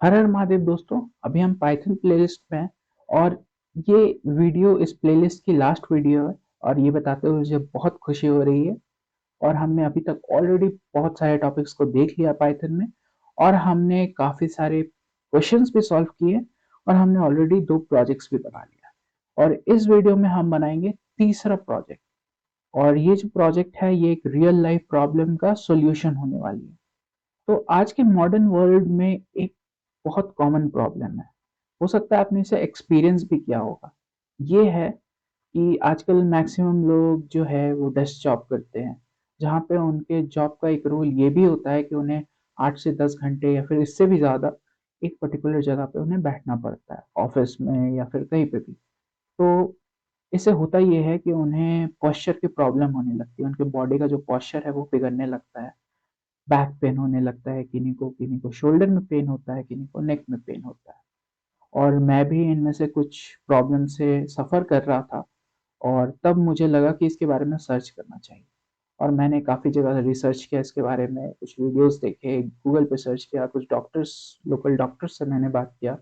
हर हर महादेव दोस्तों। अभी हम पाइथन प्लेलिस्ट में हैं और ये वीडियो इस प्लेलिस्ट की लास्ट वीडियो है। और ये बताते हुए मुझे बहुत खुशी हो रही है। और हमने अभी तक ऑलरेडी बहुत सारे टॉपिक्स को देख लिया पाइथन में। और हमने काफ़ी सारे क्वेश्चंस भी सॉल्व किए। और हमने ऑलरेडी 2 प्रोजेक्ट्स भी बना लिया। और इस वीडियो में हम बनाएंगे तीसरा प्रोजेक्ट। और ये जो प्रोजेक्ट है ये एक रियल लाइफ प्रॉब्लम का सॉल्यूशन होने वाली है। तो आज के मॉडर्न वर्ल्ड में एक बहुत कॉमन प्रॉब्लम है। हो सकता है आपने इसे एक्सपीरियंस भी किया होगा। ये है कि आजकल मैक्सिमम लोग जो है वो डेस्क जॉब करते हैं, जहाँ पे उनके जॉब का एक रूल ये भी होता है कि उन्हें 8 से 10 घंटे या फिर इससे भी ज़्यादा एक पर्टिकुलर जगह पे उन्हें बैठना पड़ता है, ऑफिस में या फिर कहीं पे भी। तो इससे होता ये है कि उन्हें पोस्चर की प्रॉब्लम होने लगती है, उनके बॉडी का जो पोस्चर है वो बिगड़ने लगता है। बैक पेन होने लगता है किन्हीं को शोल्डर में पेन होता है, किन्हीं को नेक में पेन होता है। और मैं भी इनमें से कुछ प्रॉब्लम से सफ़र कर रहा था। और तब मुझे लगा कि इसके बारे में सर्च करना चाहिए। और मैंने काफ़ी जगह रिसर्च किया इसके बारे में, कुछ वीडियोस देखे, गूगल पे सर्च किया, कुछ डॉक्टर्स, लोकल डॉक्टर्स से मैंने बात किया।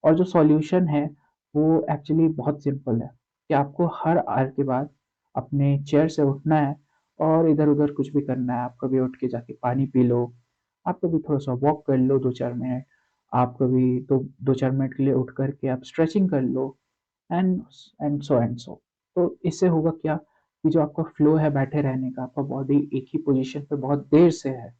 और जो सॉल्यूशन है वो एक्चुअली बहुत सिंपल है कि आपको हर आवर के बाद अपने चेयर से उठना है और इधर-उधर कुछ भी करना है। आप कभी उठ के जाके पानी पी लो, आप कभी थोड़ा-सा वॉक कर लो 2-4 मिनट, आप कभी तो 2-4 मिनट के लिए उठ कर के आप स्ट्रेचिंग कर लो एंड एंड सो। तो इससे होगा क्या कि जो आपका फ्लो है बैठे रहने का, आपका बॉडी एक ही पोज़ीशन पे बहुत देर से है,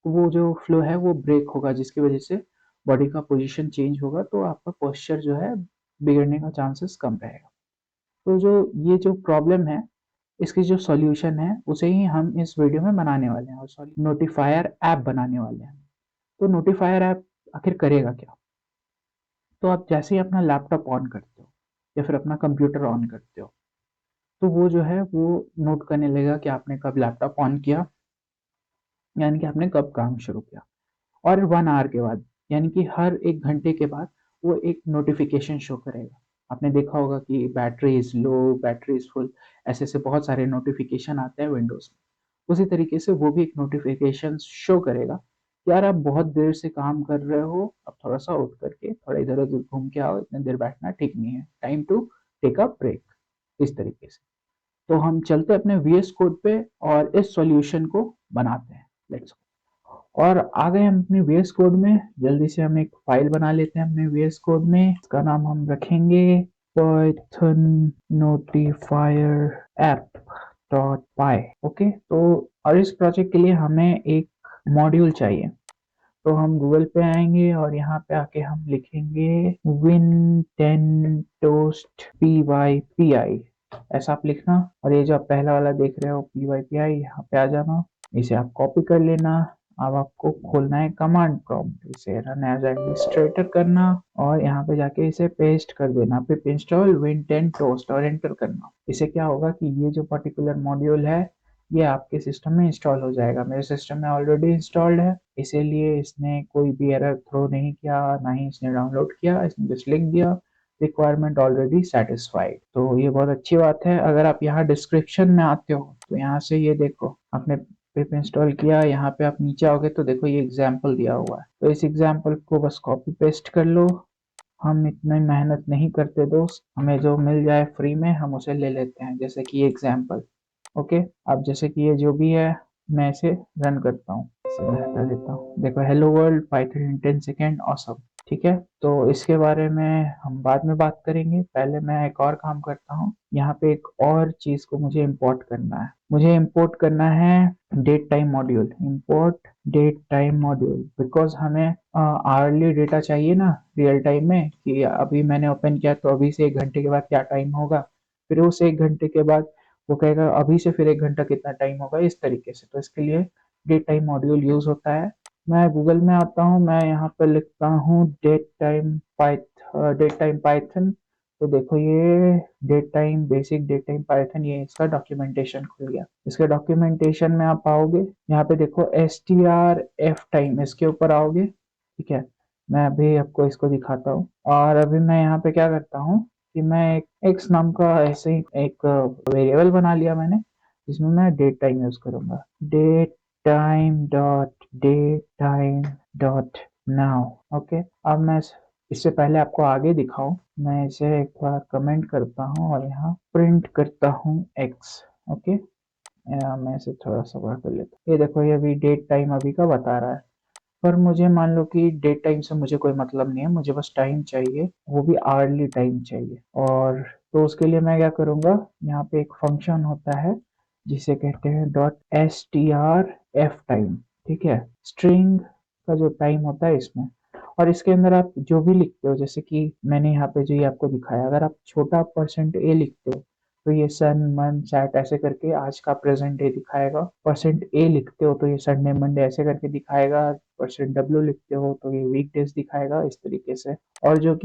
तो वो जो फ्लो है वो ब्रेक होगा, जिसकी वजह से बॉडी का पोजीशन चेंज होगा, तो आपका पोस्चर जो है बिगड़ने का चांसेस कम रहेगा। तो जो ये जो प्रॉब्लम है, इसकी जो सॉल्यूशन है उसे ही हम इस वीडियो में बनाने वाले हैं। और सॉरी, नोटिफायर ऐप बनाने वाले हैं। तो नोटिफायर ऐप आखिर करेगा क्या? तो आप जैसे ही अपना लैपटॉप ऑन करते हो या फिर अपना कंप्यूटर ऑन करते हो, तो वो जो है वो नोट करने लगेगा कि आपने कब लैपटॉप ऑन किया, यानी कि आपने कब काम शुरू किया। और 1 आवर के बाद, यानी कि हर 1 घंटे के बाद वो एक नोटिफ़िकेशन शो करेगा। आपने देखा होगा कि battery is low, battery is full, ऐसे-ऐसे बहुत सारे नोटिफ़िकेशन आते हैं विंडोज़ में। उसी तरीके से वो भी एक नोटिफ़िकेशन शो करेगा कि यार आप बहुत देर से काम कर रहे हो, अब थोड़ा-सा उठ कर के थोड़ा इधर-उधर घूम के आओ, इतनी देर बैठना ठीक नहीं है। Time to take a break, इस तरीके से। तो हम चलते हैं अपने वीएस कोड पे और इस सॉल्यूशन को बनाते हैं। Let's go. और आ गए हम अपने वीएस कोड में। जल्दी से हम एक फाइल बना लेते हैं अपने वीएस कोड में। इसका नाम हम रखेंगे python notifier app डॉट पाई। ओके, तो और इस प्रोजेक्ट के लिए हमें एक मॉड्यूल चाहिए। तो हम गूगल पे आएंगे और यहाँ पे आके हम लिखेंगे win ten toast P Y P I. ऐसा आप लिखना। और ये जो आप पहला वाला देख रहे हो पी वाई पी आई, यहाँ पे आ जाना। इसे आप कॉपी कर लेना। अब आपको खोलना है कमांड प्रॉम्प्ट, इसे रन एज एडमिनिस्ट्रेटर करना और यहाँ पे जाके इसे पेस्ट कर देना। पिप इंस्टॉल विन टेन टोस्ट और एंटर करना। इससे क्या होगा कि ये जो पर्टिकुलर मॉड्यूल है ये आपके सिस्टम में इंस्टॉल हो जाएगा। मेरे सिस्टम में ऑलरेडी इंस्टॉल्ड है, इसीलिए इसने कोई भी एरर थ्रो नहीं किया, ना ही इसने डाउनलोड किया। इसने जस्ट लिख दिया रिक्वायरमेंट ऑलरेडी सेटिस्फाइड। तो ये बहुत अच्छी बात है। अगर आप यहाँ डिस्क्रिप्शन में आते हो तो यहाँ से ये देखो आपने पिप इंस्टॉल किया, यहाँ पे आप नीचे आओगे तो देखो ये एग्जाम्पल दिया हुआ है। तो इस एग्जाम्पल को बस कॉपी पेस्ट कर लो। हम इतनी मेहनत नहीं करते दोस्त, हमें जो मिल जाए फ्री में हम उसे ले लेते हैं, जैसे कि ये एग्जाम्पल। ओके, अब जैसे कि ये जो भी है मैं इसे रन करता हूँ, इसे मैं हटा देता हूँ। देखो हेलो वर्ल्ड पाइथन इन 10 सेकेंड ऑसम। ठीक है, तो इसके बारे में हम बाद में बात करेंगे। पहले मैं एक और काम करता हूँ। यहाँ पे एक और चीज को मुझे इंपोर्ट करना है। मुझे इंपोर्ट करना है date time module. Import date time module, because हमें आवरली डेटा चाहिए ना रियल टाइम में, कि अभी मैंने ओपन किया तो अभी से 1 घंटे के बाद क्या टाइम होगा, फिर उस 1 घंटे के बाद वो कहेगा अभी से फिर 1 घंटा कितना टाइम होगा, इस तरीके से। तो इसके लिए डेट टाइम मॉड्यूल यूज होता है। मैं गूगल में आता हूँ, मैं यहाँ पर लिखता हूँ डेट टाइम पाइथन। तो देखो ये date time basic date time Python, ये इसका डॉक्यूमेंटेशन खुल गया। इसके डॉक्यूमेंटेशन में आप आओगे, यहाँ पे देखो S T R F time, इसके ऊपर आओगे। ठीक है, मैं अभी आपको इसको दिखाता हूँ। और अभी मैं यहाँ पे क्या करता हूँ कि मैं एक एक्स नाम का ऐसे ही एक वेरिएबल बना लिया मैंने, जिसमें मैं डेट टाइम यूज करूंगा। Date time dot now. Okay, अब मैं इससे पहले आपको आगे दिखाऊं, मैं इसे एक बार कमेंट करता हूं और यहाँ प्रिंट करता हूं x। ओके, मैं इसे थोड़ा सा बड़ा कर लेता हूँ। ये देखो, ये अभी डेट टाइम अभी का बता रहा है, पर मुझे मान लो कि डेट टाइम से मुझे कोई मतलब नहीं है, मुझे बस टाइम चाहिए, वो भी आवर्ली टाइम चाहिए। और तो उसके लिए मैं क्या करूँगा, यहाँ पे एक फंक्शन होता है जिसे कहते हैं .str_f टाइम। ठीक है, स्ट्रिंग का जो टाइम होता है इसमें, और इसके अंदर आप जो भी लिखते हो, जैसे कि मैंने यहाँ पे जो ये आपको दिखाया, अगर आप छोटा %a लिखते हो तो ये सन मंथ सैट ऐसे करके आज का प्रेजेंट डे दिखाएगा। %a लिखते हो तो ये संडे मंडे ऐसे करके दिखाएगा। %w लिखते हो तो ये वीकडेज दिखाएगा, इस तरीके से। और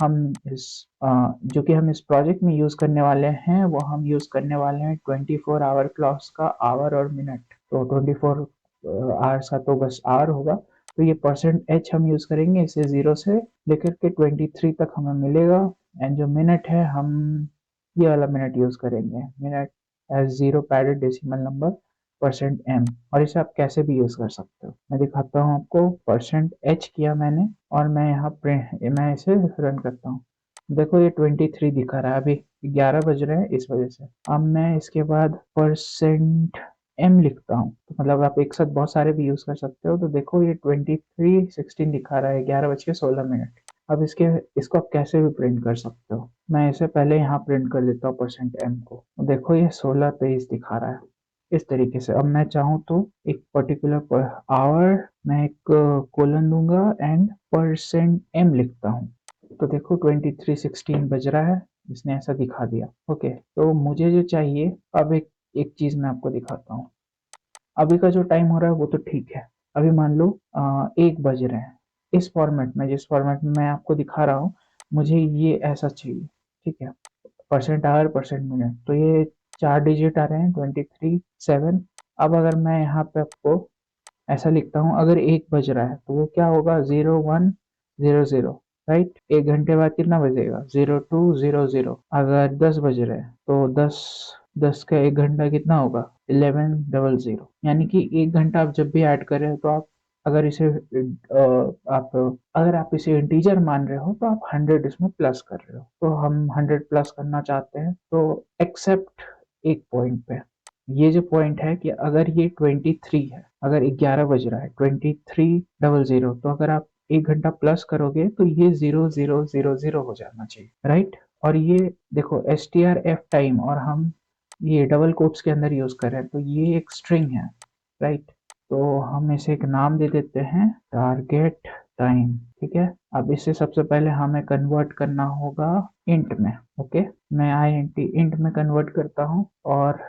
हम इस जो कि हम इस प्रोजेक्ट में यूज करने वाले हैं, वो हम यूज करने वाले हैं 24 आवर क्लॉक्स का आवर और मिनट। तो 24 आवर्स का तो बस आवर होगा, तो ये %h हम यूज करेंगे, इसे 0 से लेकर के 23 तक हमें मिलेगा। एंड जो मिनट है, हम ये वाला मिनट यूज करेंगे, minute as 0 padded decimal number %m। और इसे आप कैसे भी यूज कर सकते हो, मैं दिखाता हूँ आपको। %h किया मैंने, और मैं यहाँ मैं इसे रन करता हूँ। देखो, ये 23 दिखा रहा है, अभी 11 बज रहे हैं इस वजह से। अब मैं इसके बाद %m लिखता हूँ, तो मतलब आप एक साथ बहुत सारे भी यूज कर सकते हो। तो देखो, ये 23:16 दिखा रहा है, 11:16। अब इसको आप कैसे भी प्रिंट कर सकते हो। मैं इसे पहले यहाँ प्रिंट कर देता हूँ %m को। देखो, ये 16:23 दिखा रहा है, इस तरीके से। अब मैं चाहूँ तो एक पर्टिकुलर आवर, मैं एक कोलन दूंगा एंड %m लिखता हूँ। तो देखो, 23:16 बज रहा है, इसने ऐसा दिखा दिया। ओके, तो मुझे जो चाहिए, अब एक एक चीज मैं आपको दिखाता हूँ। अभी का जो टाइम हो रहा है वो तो ठीक है, अभी मान लो 1 बज रहे हैं। इस फॉर्मेट में, जिस फॉर्मेट में मैं आपको दिखा रहा हूँ, मुझे ये ऐसा चाहिए। ठीक है, %आवर %मिनट, तो ये 4 डिजिट आ रहे हैं, 23 7। अब अगर मैं यहाँ पे आपको ऐसा लिखता हूँ, अगर 1 बज रहा है तो वो क्या होगा, 0100। राइट, 1 घंटे बाद कितना बजेगा, 0200। अगर 10 बज रहे हैं तो 10 का 1 घंटा कितना होगा, 1100। यानी कि 1 घंटा आप जब भी ऐड कर रहे हो, तो आप अगर इसे आप अगर आप इसे इंटीजर मान रहे हो, तो आप 100 इसमें प्लस कर रहे हो। तो हम 100 प्लस करना चाहते हैं, तो एक्सेप्ट एक पॉइंट पे, ये जो पॉइंट है कि अगर ये 23 है, अगर 11 बज रहा है, 2300, तो अगर आप 1 घंटा प्लस करोगे तो ये 0000 हो जाना चाहिए। राइट, और ये देखो, str_f टाइम, और हम ये डबल कोट्स के अंदर यूज कर रहे हैं, तो ये एक स्ट्रिंग है। राइट, तो हम इसे एक नाम दे देते हैं, टारगेट टाइम। ठीक है, अब इसे सबसे पहले हमें कन्वर्ट करना होगा इंट में। ओके, मैं इंट में कन्वर्ट करता हूँ, और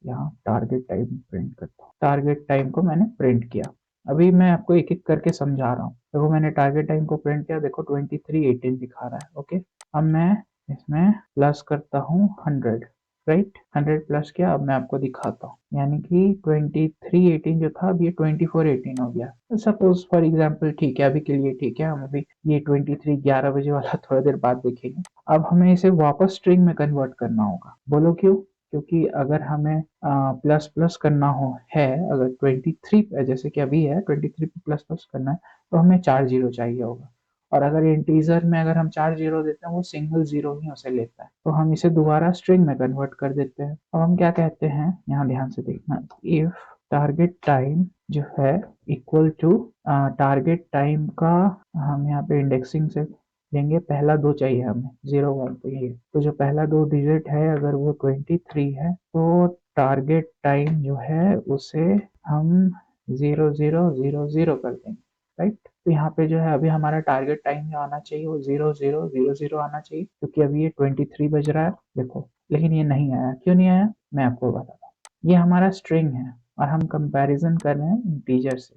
यहाँ टारगेट टाइम प्रिंट करता हूँ। टारगेट टाइम को मैंने प्रिंट किया। अभी मैं आपको एक एक करके समझा रहा हूँ। देखो, मैंने टारगेट टाइम को प्रिंट किया, देखो 23:18 दिखा रहा है। ओके, अब मैं इसमें प्लस करता हूँ 100। राइट, 100 प्लस किया, अब मैं आपको दिखाता हूँ। यानी कि 23:18 जो था, अब ये 24:18 हो गया। सपोज फॉर एग्जाम्पल, ठीक है, अभी के लिए ठीक है, हम अभी ये 11 बजे वाला थोड़ा देर बाद देखेंगे। अब हमें इसे वापस स्ट्रिंग में कन्वर्ट करना होगा। बोलो क्यों? क्योंकि अगर हमें प्लस प्लस करना हो है, अगर 23 पे, जैसे कि अभी है 23 पे प्लस प्लस करना है, तो हमें 4 जीरो चाहिए होगा। और अगर इंटीजर में अगर हम 4 जीरो देते हैं, वो सिंगल जीरो ही उसे लेता है, तो हम इसे दोबारा स्ट्रिंग में कन्वर्ट कर देते हैं। अब हम क्या कहते हैं, यहाँ ध्यान से देखना, इफ टारगेट टाइम जो है इक्वल टू टारगेट टाइम का, हम यहाँ पे इंडेक्सिंग से लेंगे, पहला 2 चाहिए हमें, 0 1, तो ये, तो जो पहला 2 डिजिट है, अगर वो 23 है, तो टारगेट टाइम जो है उसे हम 0000 कर देंगे। राइट, तो यहाँ पे जो है, अभी हमारा टारगेट टाइम जो आना चाहिए वो 0000 आना चाहिए, क्योंकि अभी ये 23 बज रहा है। देखो, लेकिन ये नहीं आया, क्यों नहीं आया, मैं आपको बताता हूँ। ये हमारा स्ट्रिंग है, और हम कंपैरिजन कर रहे हैं इंटीजर से,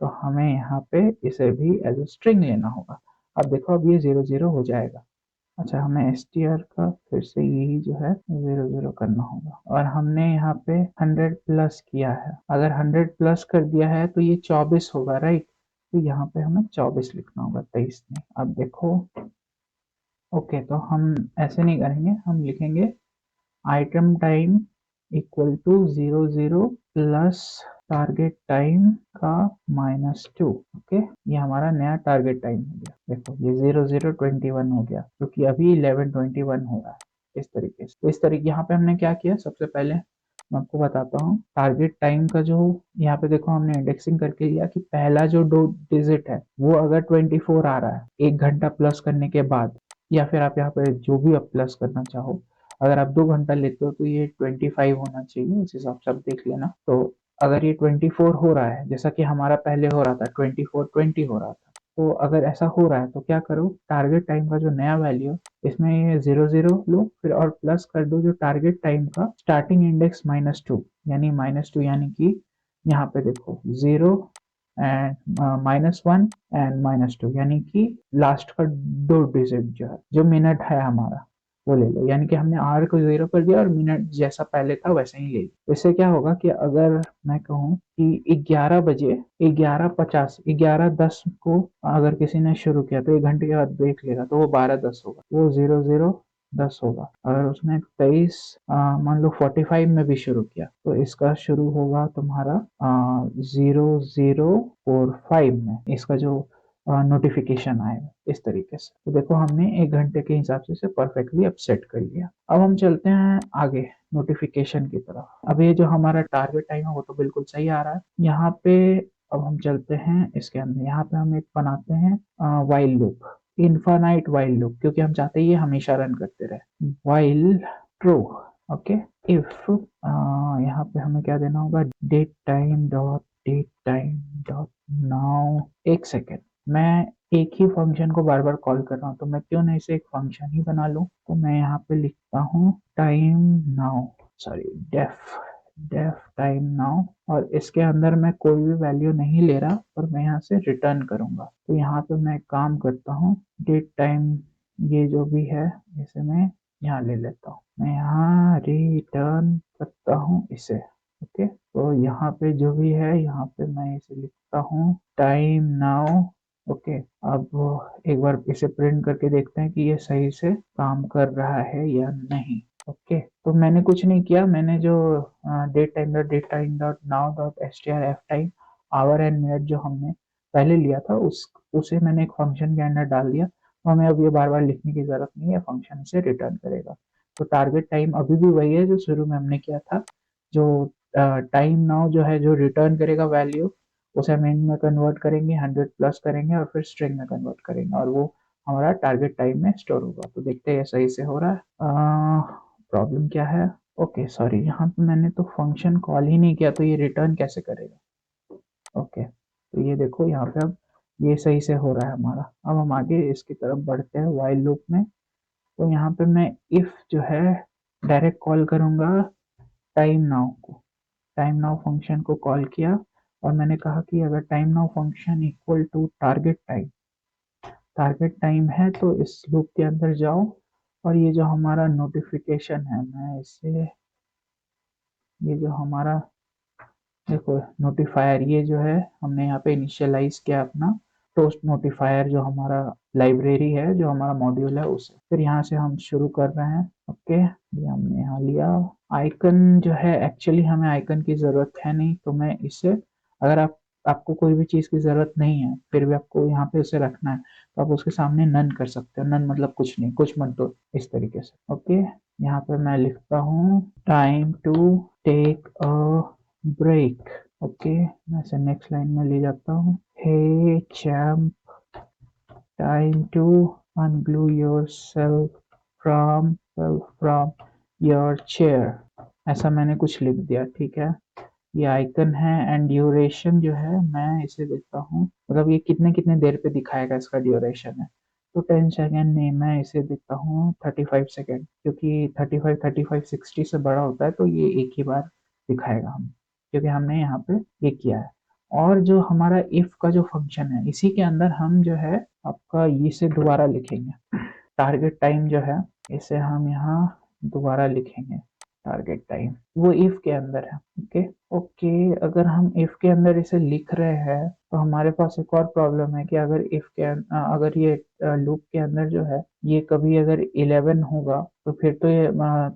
तो हमें यहाँ पे इसे भी एज ए स्ट्रिंग लेना होगा। अब देखो, अब ये 00 हो जाएगा। अच्छा, हमें str का फिर से यही जो है 00 करना होगा, और हमने यहाँ पे 100 प्लस किया है। अगर 100 प्लस कर दिया है तो ये 24 होगा। राइट, तो यहाँ पे हमें 24 लिखना होगा, 23 नहीं। अब देखो, ओके, तो हम ऐसे नहीं करेंगे, हम लिखेंगे item time equal to 00 plus target time का -2। ओके, ये हमारा नया टारगेट टाइम हो गया। देखो ये 0021 हो गया क्योंकि अभी 11:21 हो रहा है। इस तरीके से, इस तरीके यहाँ पे हमने क्या किया, सबसे पहले मैं आपको बताता हूँ टारगेट टाइम का जो यहाँ पे देखो हमने इंडेक्सिंग करके लिया कि पहला जो 2 डिजिट है वो अगर 24 आ रहा है 1 घंटा प्लस करने के बाद, या फिर आप यहाँ पे जो भी आप प्लस करना चाहो, अगर आप 2 घंटा लेते हो तो ये 25 होना चाहिए, इस हिसाब से आप देख लेना। तो अगर ये 24 हो रहा है जैसा कि हमारा पहले हो रहा था 24:20 हो रहा था, तो अगर ऐसा हो रहा है तो क्या करो, टारगेट टाइम का जो नया वैल्यू इसमें ये 00 लो, फिर और प्लस कर दो जो टारगेट टाइम का स्टार्टिंग इंडेक्स -2, यानी -2 यानी कि यहाँ पे देखो 0 एंड -1 एंड -2 यानी कि लास्ट का 2 डिजिट जो है, जो मिनट है हमारा वो ले लो, यानी कि हमने आवर को 0 कर दिया और मिनट जैसा पहले था वैसे ही ले लिया। इससे क्या होगा कि अगर मैं कहूँ कि 11 बजे 11:50 11:10 को अगर किसी ने शुरू किया तो 1 घंटे के बाद देख लेगा तो वो 12:10 होगा, वो 00:10 होगा। अगर उसने 23 मान लो 45 में भी शुरू किया तो इसका शुरू होगा तुम्हारा 00:45 में, इसका जो नोटिफिकेशन आएगा इस तरीके से। तो देखो हमने 1 घंटे के हिसाब से इसे परफेक्टली अब सेट कर लिया। अब हम चलते हैं आगे नोटिफिकेशन की तरफ। अब ये जो हमारा टारगेट टाइम है वो तो बिल्कुल सही आ रहा है। यहाँ पे अब हम चलते हैं इसके अंदर, यहाँ पे हम एक बनाते हैं while loop, infinite while loop, क्योंकि हम चाहते हैं ये हमेशा रन करते रहे। वाइल ट्रू, ओके, इफ यहाँ पे हमें क्या देना होगा, डेट टाइम डॉट नाउ। एक सेकेंड, मैं एक ही फंक्शन को बार बार कॉल कर रहा हूँ तो मैं क्यों नहीं इसे एक फंक्शन ही बना लूँ। तो मैं यहाँ पे लिखता हूँ time now, sorry def time now, और इसके अंदर मैं कोई भी वैल्यू नहीं ले रहा और मैं यहाँ से रिटर्न करूंगा। तो यहाँ पे मैं काम करता हूँ डेट टाइम, ये जो भी है इसे मैं यहाँ ले लेता हूँ, मैं यहाँ रिटर्न करता हूँ इसे। ओके, तो यहाँ पे जो भी है यहाँ पे मैं इसे लिखता हूँ टाइम नाउ। ओके, अब एक बार इसे प्रिंट करके देखते हैं कि ये सही से काम कर रहा है या नहीं। ओके, तो मैंने कुछ नहीं किया, मैंने जो date time dot now dot str f time hour and minute जो हमने पहले लिया था उसे मैंने एक फंक्शन के अंदर डाल दिया। तो हमें अब ये बार बार लिखने की जरूरत नहीं है, फंक्शन से रिटर्न करेगा। तो टारगेट टाइम अभी भी वही है जो शुरू में हमने किया था। जो टाइम नाउ जो है जो रिटर्न करेगा वैल्यू, उसे हम इंट में कन्वर्ट करेंगे, 100 प्लस करेंगे और फिर स्ट्रिंग में कन्वर्ट करेंगे और वो हमारा टारगेट टाइम में स्टोर होगा। तो देखते हैं सही से हो रहा है। प्रॉब्लम क्या है, ओके सॉरी, यहाँ पे मैंने तो फंक्शन कॉल ही नहीं किया तो ये रिटर्न कैसे करेगा। ओके, तो ये देखो यहाँ पे अब ये सही से हो रहा है हमारा। अब हम आगे इसकी तरफ बढ़ते हैं वाइल लूप में। तो यहाँ पे मैं इफ जो है डायरेक्ट कॉल करूंगा टाइम नाउ को, टाइम नाउ फंक्शन को कॉल किया और मैंने कहा कि अगर time now function equal to target time है तो इस लूप के अंदर जाओ और ये जो हमारा नोटिफिकेशन है, मैं इसे, ये जो हमारा देखो नोटिफायर, ये जो है हमने यहाँ पे इनिशियलाइज किया अपना टोस्ट नोटिफायर, जो हमारा लाइब्रेरी है, जो हमारा मॉड्यूल है उसे। फिर यहाँ से हम शुरू कर रहे हैं। ओके, ये हमने यहाँ लिया। आइकन जो है एक्चुअली हमें आइकन की ज़रूरत है नहीं, तो मैं इसे, अगर आपको कोई भी चीज़ की ज़रूरत नहीं है फिर भी आपको यहाँ पे उसे रखना है तो आप उसके सामने नन कर सकते हो। नन मतलब कुछ नहीं, कुछ मत दो, इस तरीके से। ओके, यहाँ पे मैं लिखता हूँ time to take a break. Okay, मैं इसे नेक्स्ट लाइन में ले जाता हूँ। Hey champ, time to unglue yourself from your chair. ऐसा मैंने कुछ लिख दिया, ठीक है। ये आइकन है एंड ड्यूरेशन जो है मैं इसे देता हूँ, मतलब ये कितने कितने देर पे दिखाएगा इसका ड्यूरेशन है। तो 10 सेकेंड नहीं, मैं इसे देता हूँ 35 सेकेंड, क्योंकि 35 60 से बड़ा होता है तो ये एक ही बार दिखाएगा हम, क्योंकि हमने यहाँ पे ये किया है। और जो हमारा इफ का जो फंक्शन है इसी के अंदर हम जो है आपका इसे दोबारा लिखेंगे, टारगेट टाइम जो है इसे हम यहाँ दोबारा लिखेंगे, टारगेट टाइम वो इफ के अंदर है। ओके ओके, अगर हम इफ के अंदर इसे लिख रहे हैं तो हमारे पास एक और प्रॉब्लम है कि अगर ये लूप के अंदर जो है ये कभी अगर 11 होगा तो फिर तो ये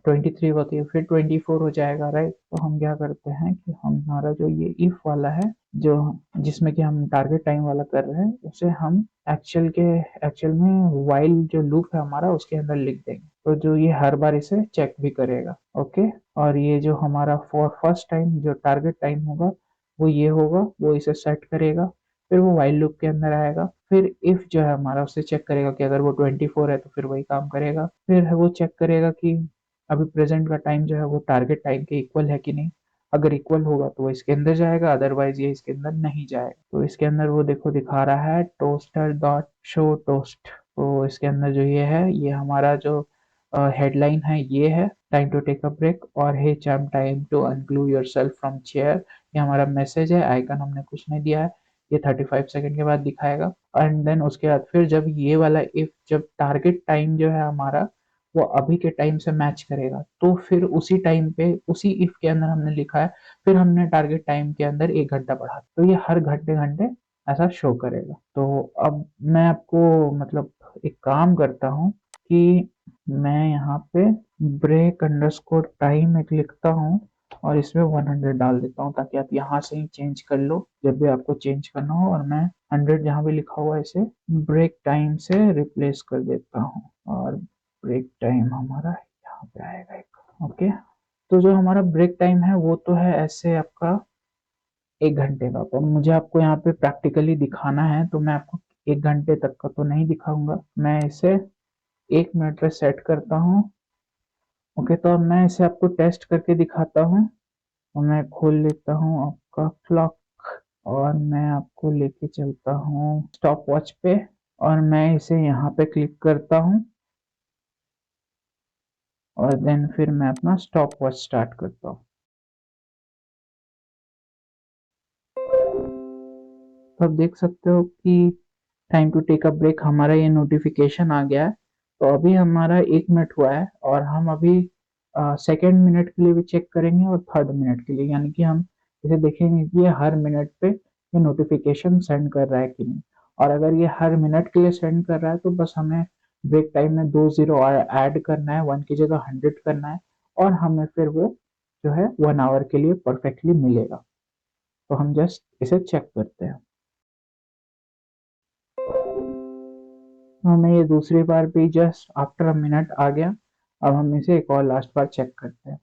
23 होती है, फिर 24 हो जाएगा, राइट। तो हम क्या करते हैं कि हमारा जो ये इफ वाला है, जो जिसमें कि हम टारगेट टाइम वाला कर रहे हैं, उसे हम एक्चुअल में वाइल जो लूप है हमारा उसके अंदर लिख देंगे, तो जो ये हर बार इसे चेक भी करेगा। ओके। और ये जो हमारा फॉर फर्स्ट टाइम जो टारगेट टाइम होगा वो ये होगा, वो इसे सेट करेगा, फिर वो वाइल लूप के अंदर आएगा, फिर इफ जो है हमारा उससे चेक करेगा कि अगर वो 24 है तो फिर वही काम करेगा, फिर वो चेक करेगा कि अभी प्रेजेंट का टाइम जो है वो टारगेट टाइम के इक्वल है कि नहीं। अगर इक्वल होगा तो वो इसके अंदर जाएगा, अदरवाइज ये इसके अंदर नहीं जाएगा। तो इसके अंदर वो देखो दिखा रहा है टोस्टर डॉट शो टोस्ट। तो इसके अंदर जो ये है, ये हमारा जो हेडलाइन है ये है time to take a break, और hey champ time to unglue yourself from chair. ये हमारा मैसेज है, आइकन हमने कुछ नहीं दिया है, ये 35 सेकंड के बाद दिखाएगा। एंड देन उसके बाद फिर जब ये वाला इफ जब टारगेट टाइम जो है हमारा वो अभी के टाइम से मैच करेगा, तो फिर उसी टाइम पे उसी इफ के अंदर हमने लिखा है, फिर हमने टारगेट टाइम के अंदर 1 घंटा बढ़ा, तो ये हर घंटे घंटे ऐसा शो करेगा। तो अब मैं आपको मतलब एक काम करता हूँ कि मैं यहाँ पे ब्रेक अंडरस्कोर टाइम एक लिखता हूँ और इसमें 100 डाल देता हूँ, ताकि आप यहाँ से ही चेंज कर लो जब भी आपको चेंज करना हो। और मैं 100 जहाँ भी लिखा हुआ है इसे ब्रेक टाइम से रिप्लेस कर देता हूँ, और ब्रेक टाइम हमारा यहाँ पे आएगा एक। ओके। तो जो हमारा ब्रेक टाइम है वो तो है ऐसे आपका 1 घंटे का, पर मुझे आपको यहाँ पे प्रैक्टिकली दिखाना है, तो मैं आपको 1 घंटे तक का तो नहीं दिखाऊंगा, मैं इसे 1 मिनट पे सेट करता हूँ। ओके। तो अब मैं इसे आपको टेस्ट करके दिखाता हूँ, और मैं खोल लेता हूँ आपका क्लॉक, और मैं आपको लेके चलता हूँ स्टॉप वॉच पे, और मैं इसे यहाँ पे क्लिक करता हूँ, और देन फिर मैं अपना स्टॉप वॉच स्टार्ट करता हूँ। तो आप देख सकते हो कि time to take a break हमारा ये नोटिफिकेशन आ गया है। तो अभी हमारा 1 मिनट हुआ है, और हम अभी सेकेंड मिनट के लिए भी चेक करेंगे और थर्ड मिनट के लिए, यानी कि हम इसे देखेंगे कि ये हर मिनट पे ये नोटिफिकेशन सेंड कर रहा है कि नहीं। और अगर ये हर मिनट के लिए सेंड कर रहा है तो बस हमें ब्रेक टाइम में 2 जीरो ऐड करना है, 1 की जगह 100 करना है, और हमें फिर वो जो है 1 आवर के लिए परफेक्टली मिलेगा। तो हम जस्ट इसे चेक करते हैं। हमें ये दूसरी बार भी जस्ट आफ्टर अ मिनट आ गया। अब हम इसे एक और लास्ट बार चेक करते हैं।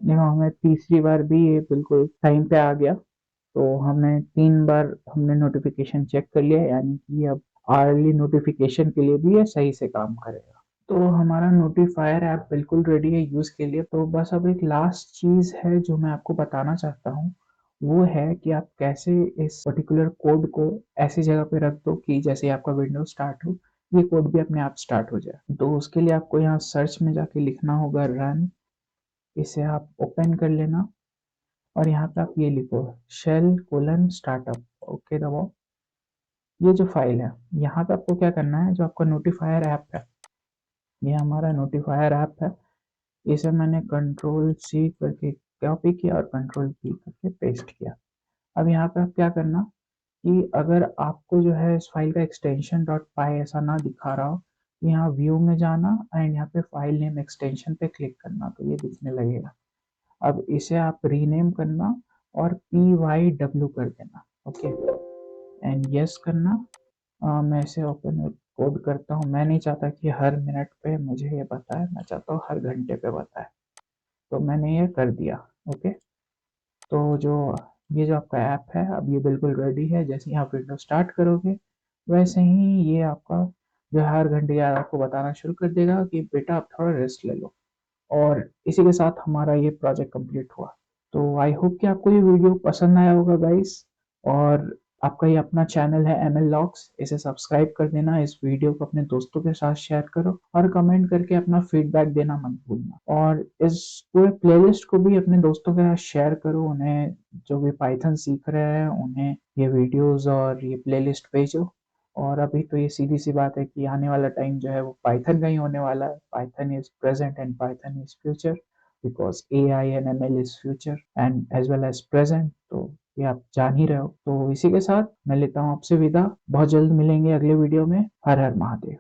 देखो हमें तीसरी बार भी ये बिल्कुल टाइम पे आ गया। तो हमें 3 बार हमने नोटिफिकेशन चेक कर लिया, यानी कि अब अर्ली नोटिफिकेशन के लिए भी ये सही से काम करेगा। तो हमारा नोटिफायर ऐप बिल्कुल रेडी है यूज़ के लिए। तो बस अब एक लास्ट चीज़ है जो मैं आपको बताना चाहता हूँ, वो है कि आप कैसे इस पर्टिकुलर कोड को ऐसी जगह पे रख दो कि जैसे ही आपका विंडो स्टार्ट हो, ये कोड भी अपने आप स्टार्ट हो जाए। तो उसके लिए आपको यहाँ सर्च में जाके लिखना होगा रन, इसे आप ओपन कर लेना, और यहाँ पे आप ये लिखो शेल कोलन स्टार्टअप। ओके दबाओ। ये जो फाइल है, यहाँ पे आपको क्या करना है, जो आपका नोटिफायर ऐप है, ये हमारा नोटिफायर ऐप है, इसे मैंने कंट्रोल सी करके कॉपी किया और कंट्रोल पी करके पेस्ट किया। अब यहाँ पे आप क्या करना कि अगर आपको जो है इस फाइल का एक्सटेंशन डॉट पाई ऐसा ना दिखा रहा हो, तो यहाँ व्यू में जाना एंड यहाँ पे फाइल नेम एक्सटेंशन पे क्लिक करना, तो ये दिखने लगेगा। अब इसे आप रीनेम करना और PYW कर देना। ओके। एंड यस करना। मैं इसे ओपन कोड करता हूँ, मैं नहीं चाहता कि हर मिनट पे मुझे ये बताए, मैं चाहता हूँ हर घंटे पे बताए। तो मैंने ये कर दिया। ओके। तो जो ये जो आपका ऐप है अब ये बिल्कुल रेडी है, जैसे ही आप विंडो स्टार्ट करोगे वैसे ही ये आपका जो है हर घंटे यार आपको बताना शुरू कर देगा कि बेटा आप थोड़ा रेस्ट ले लो। और इसी के साथ हमारा ये प्रोजेक्ट कंप्लीट हुआ। तो आई होप कि आपको ये वीडियो पसंद आया होगा गाइस। और आपका ये अपना चैनल है ML लॉग्स, इसे सब्सक्राइब कर देना, इस वीडियो को अपने दोस्तों के साथ शेयर करो, और कमेंट करके अपना फीडबैक देना मत भूलना। और इस पूरे प्लेलिस्ट को भी अपने दोस्तों के साथ शेयर करो, उन्हें जो भी पाइथन सीख रहे हैं उन्हें ये वीडियोस और ये प्लेलिस्ट भेजो। और अभी तो ये सीधी सी बात है कि आने वाला टाइम जो है वो पाइथन का ही होने वाला है। Python is present and Python is future. Because AI and ML is future and as well as present, तो ये आप जान ही रहे हो। तो इसी के साथ मैं लेता हूँ आपसे विदा, बहुत जल्द मिलेंगे अगले वीडियो में। हर हर महादेव।